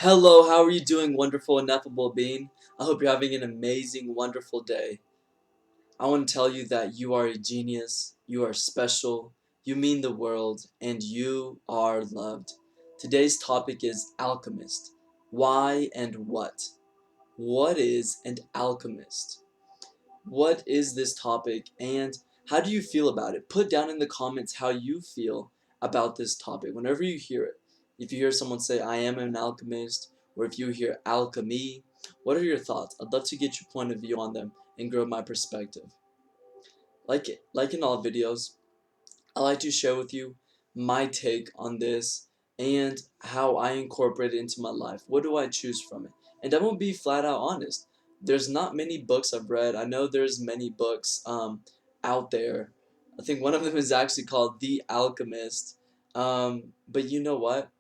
Hello, how are you doing, wonderful, ineffable being? I hope you're having an amazing, wonderful day. I want to tell you that you are a genius, you are special, you mean the world, and you are loved. Today's topic is Alchemist. Why and what? What is an alchemist? What is this topic, and how do you feel about it? Put down in the comments how you feel about this topic whenever you hear it. If you hear someone say, I am an alchemist, or if you hear alchemy, what are your thoughts? I'd love to get your point of view on them and grow my perspective. Like in all videos, I like to share with you my take on this and how I incorporate it into my life. What do I choose from it? And I'm gonna be flat out honest. There's not many books I've read. I know there's many books out there. I think one of them is actually called The Alchemist. But you know what?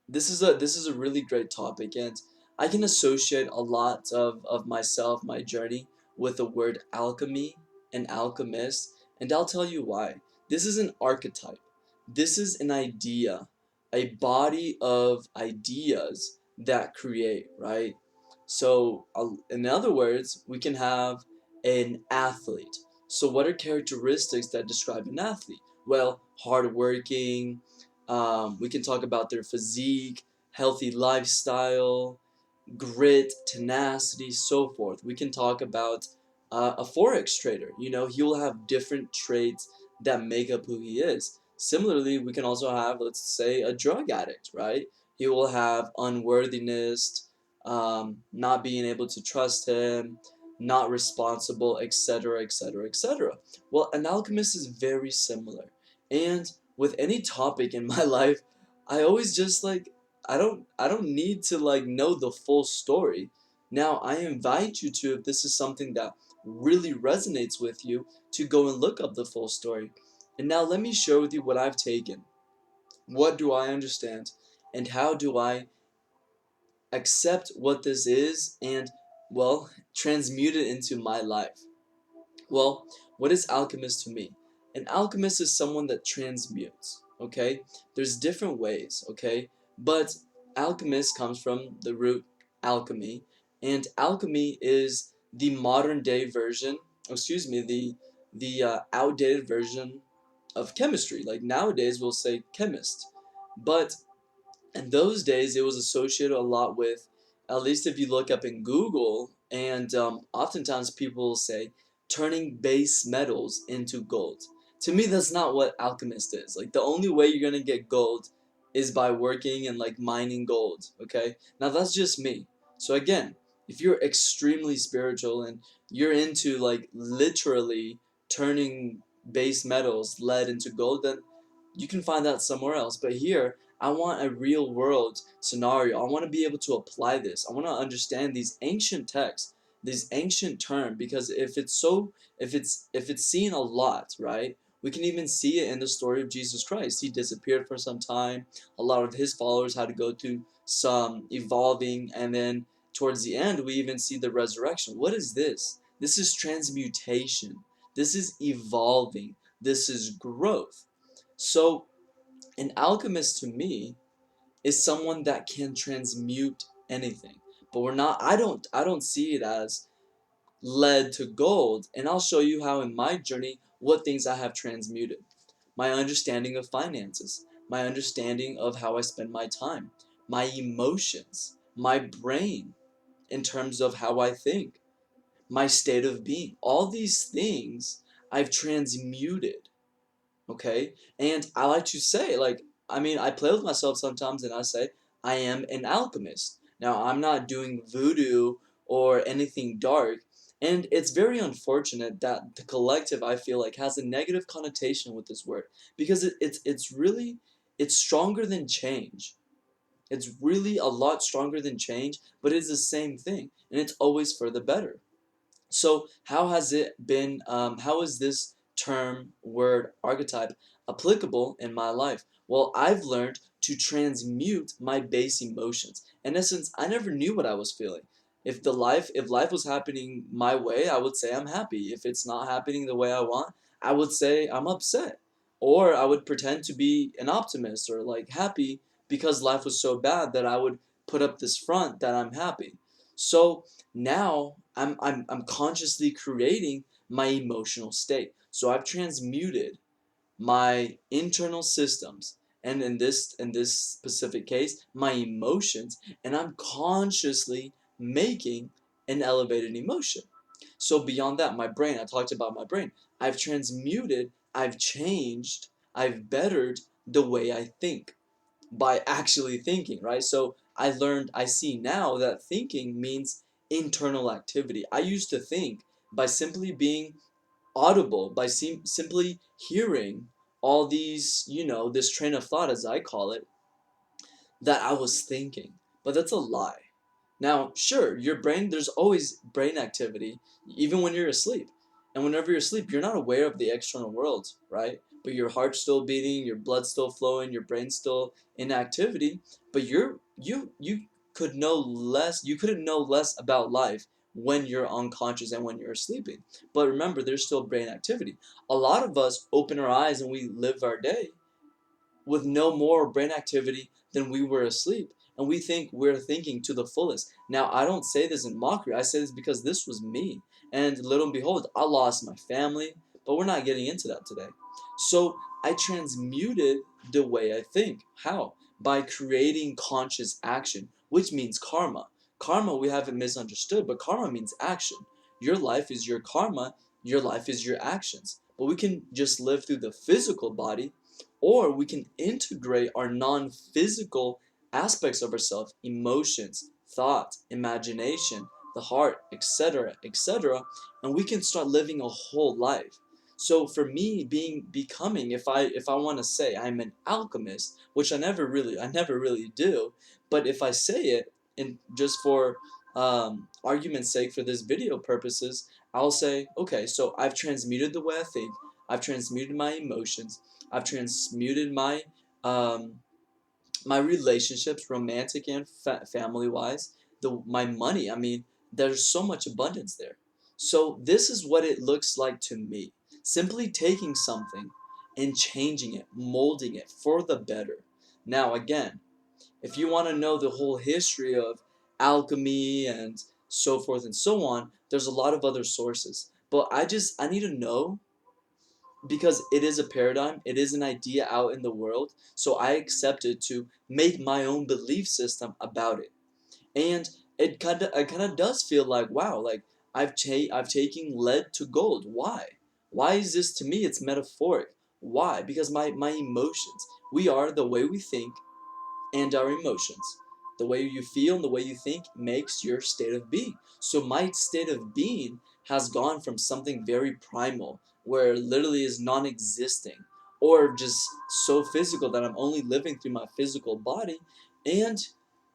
This is a really great topic, and I can associate a lot of myself, my journey, with the word alchemy and alchemist, and I'll tell you why. This is an archetype. This is an idea, a body of ideas that create, right? So, in other words, we can have an athlete. So, what are characteristics that describe an athlete? Well, hardworking, we can talk about their physique, healthy lifestyle, grit, tenacity, so forth. We can talk about a forex trader. You know, he will have different traits that make up who he is. Similarly, we can also have, let's say, a drug addict, right? He will have unworthiness, not being able to trust him, not responsible, etc., etc., etc. Well, an alchemist is very similar. And with any topic in my life, I always just like I don't need to like know the full story. Now, I invite you to, if this is something that really resonates with you, to go and look up the full story. And now let me share with you what I've taken. What do I understand? And how do I accept what this is and, well, transmute it into my life? Well, what is alchemist to me? An alchemist is someone that transmutes, okay? There's different ways, okay? But alchemist comes from the root alchemy, and alchemy is the modern day version, excuse me, the outdated version of chemistry. Like nowadays we'll say chemist. But in those days it was associated a lot with, at least if you look up in Google, and oftentimes people will say turning base metals into gold. To me, that's not what alchemist is. Like the only way you're gonna get gold is by working and like mining gold. Okay, now that's just me. So again, if you're extremely spiritual and you're into like literally turning base metals, lead, into gold, then you can find that somewhere else. But here, I want a real world scenario. I want to be able to apply this. I want to understand these ancient texts, these ancient terms, because if it's seen a lot, right? We can even see it in the story of Jesus Christ. He disappeared for some time. A lot of his followers had to go through some evolving, and then towards the end, we even see the resurrection. What is this? This is transmutation. This is evolving. This is growth. So, an alchemist to me is someone that can transmute anything. But we're not I don't see it as lead to gold, and I'll show you how in my journey what things I have transmuted. My understanding of finances, my understanding of how I spend my time, my emotions, my brain in terms of how I think, my state of being. All these things I've transmuted, okay? And I like to say, like, I mean, I play with myself sometimes and I say, I am an alchemist. Now, I'm not doing voodoo or anything dark, and it's very unfortunate that the collective, I feel like, has a negative connotation with this word, because it's really, it's stronger than change. It's really a lot stronger than change, but it's the same thing, and it's always for the better. So how has it been, how is this term, word, archetype applicable in my life? Well, I've learned to transmute my base emotions. In essence, I never knew what I was feeling. If life was happening my way, I would say I'm happy. If it's not happening the way I want, I would say I'm upset. Or I would pretend to be an optimist or like happy, because life was so bad that I would put up this front that I'm happy. So now I'm consciously creating my emotional state. So I've transmuted my internal systems, and in this specific case my emotions, and I'm consciously making an elevated emotion. So beyond that, my brain, I talked about my brain. I've transmuted, I've changed, I've bettered the way I think by actually thinking, right? So I see now that thinking means internal activity. I used to think by simply being audible, by simply hearing all these, this train of thought, as I call it, that I was thinking. But that's a lie. Now, sure, your brain, there's always brain activity, even when you're asleep. And whenever you're asleep, you're not aware of the external world, right? But your heart's still beating, your blood's still flowing, your brain's still in activity. But you could know less, you couldn't know less about life when you're unconscious and when you're sleeping. But remember, there's still brain activity. A lot of us open our eyes and we live our day with no more brain activity than we were asleep. And we think we're thinking to the fullest. Now, I don't say this in mockery. I say this because this was me. And little and behold, I lost my family. But we're not getting into that today. So I transmuted the way I think. How? By creating conscious action, which means karma. Karma, we haven't misunderstood, but karma means action. Your life is your karma. Your life is your actions. But we can just live through the physical body, or we can integrate our non-physical aspects of ourselves, emotions, thought, imagination, the heart, etc., etc., and we can start living a whole life. So for me, becoming, if I want to say I'm an alchemist, which I never really do, but if I say it, and just for argument's sake, for this video purposes, I'll say, okay, so I've transmuted the way I think, I've transmuted my emotions, I've transmuted um, my relationships, romantic and family wise. My money. I mean, there's so much abundance there. So this is what it looks like to me. Simply taking something and changing it, molding it for the better. Now again, if you want to know the whole history of alchemy and so forth and so on, there's a lot of other sources. But I need to know, because it is a paradigm, it is an idea out in the world, so I accepted to make my own belief system about it. And it kind of does feel like, wow, like I've taken lead to gold. Why is this? To me it's metaphoric. Why? Because my emotions, we are the way we think and our emotions. The way you feel and the way you think makes your state of being. So my state of being has gone from something very primal, where it literally is non-existing, or just so physical that I'm only living through my physical body, and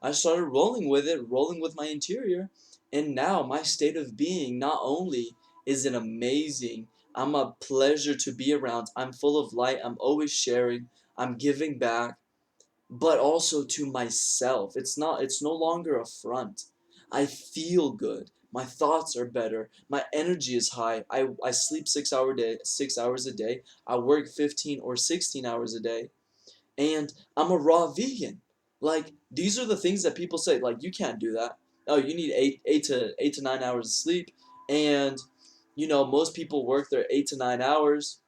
I started rolling with it, rolling with my interior, and now my state of being not only is it amazing, I'm a pleasure to be around, I'm full of light, I'm always sharing, I'm giving back, but also to myself. It's no longer a front. I feel good. My thoughts are better. My energy is high. I sleep 6 hours a day. I work 15 or 16 hours a day. And I'm a raw vegan. Like, these are the things that people say, like, you can't do that. Oh, you need eight to 9 hours of sleep. And most people work their 8 to 9 hours,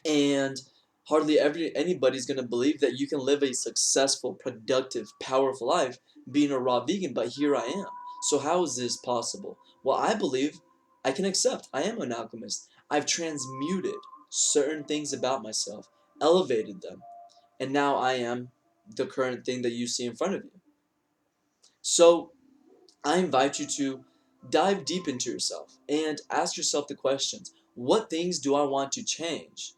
and hardly anybody's going to believe that you can live a successful, productive, powerful life being a raw vegan. But here I am. So how is this possible? Well, I believe I can accept I am an alchemist. I've transmuted certain things about myself, elevated them, and now I am the current thing that you see in front of you. So I invite you to dive deep into yourself and ask yourself the questions: what things do I want to change?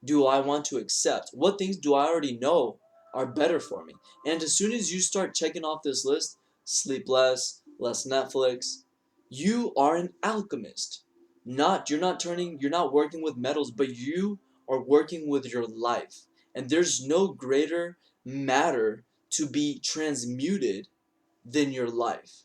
Do I want to accept? What things do I already know are better for me? And as soon as you start checking off this list, sleep less, less Netflix, you are an alchemist. You're not working with metals, but you are working with your life. And there's no greater matter to be transmuted than your life.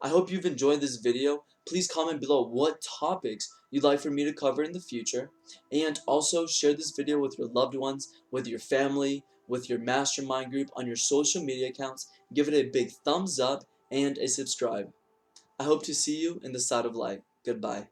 I hope you've enjoyed this video. Please comment below what topics you'd like for me to cover in the future, and also share this video with your loved ones, with your family, with your mastermind group on your social media accounts. Give it a big thumbs up and a subscribe. I hope to see you in the side of light. Goodbye.